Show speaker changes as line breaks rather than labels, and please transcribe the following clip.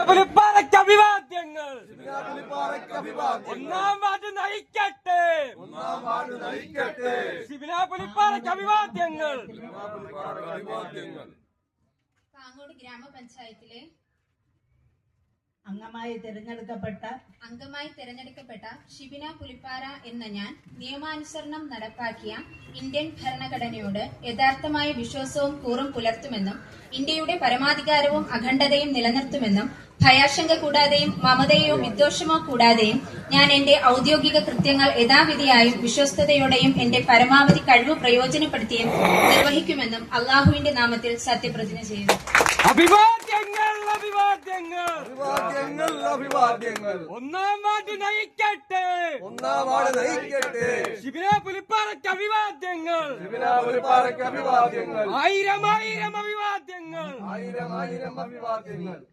പുലിപ്പാറയ്ക്ക് അഭിവാദ്യങ്ങൾ. ഒന്നാം വാർഡ് നയിക്കട്ടെ. ഷിബിന പുലിപ്പാറയ്ക്ക് അഭിവാദ്യങ്ങൾ.
പാങ്ങോട് ഗ്രാമപഞ്ചായത്തിലെ
അംഗമായി തിരഞ്ഞെടുക്കപ്പെട്ട ഷിബിന പുലിപ്പാറ എന്ന ഞാൻ നിയമാനുസരണം നടപ്പാക്കിയ ഇന്ത്യൻ ഭരണഘടനയോട് യഥാർത്ഥമായ വിശ്വാസവും കൂറും പുലർത്തുമെന്നും ഇന്ത്യയുടെ പരമാധികാരവും അഖണ്ഡതയും നിലനിർത്തുമെന്നും ഭയാശങ്ക കൂടാതെയും മമതയോ വിദ്വേഷമോ കൂടാതെയും ഞാൻ എന്റെ ഔദ്യോഗിക കൃത്യങ്ങൾ യഥാവിധിയായും വിശ്വസ്തയോടെയും എന്റെ പരമാവധി കഴിവ് പ്രയോജനപ്പെടുത്തിയും നിർവഹിക്കുമെന്നും അള്ളാഹുവിന്റെ നാമത്തിൽ സത്യപ്രതിജ്ഞ ചെയ്യുന്നു.
അഭിവാദ്യങ്ങൾ. ഒന്നാം വാർഡ് നയിക്കട്ടെ. ഷിബിന പുലിപ്പാറയ്ക്ക് അഭിവാദ്യങ്ങൾ. ആയിരം അഭിവാദ്യങ്ങൾ.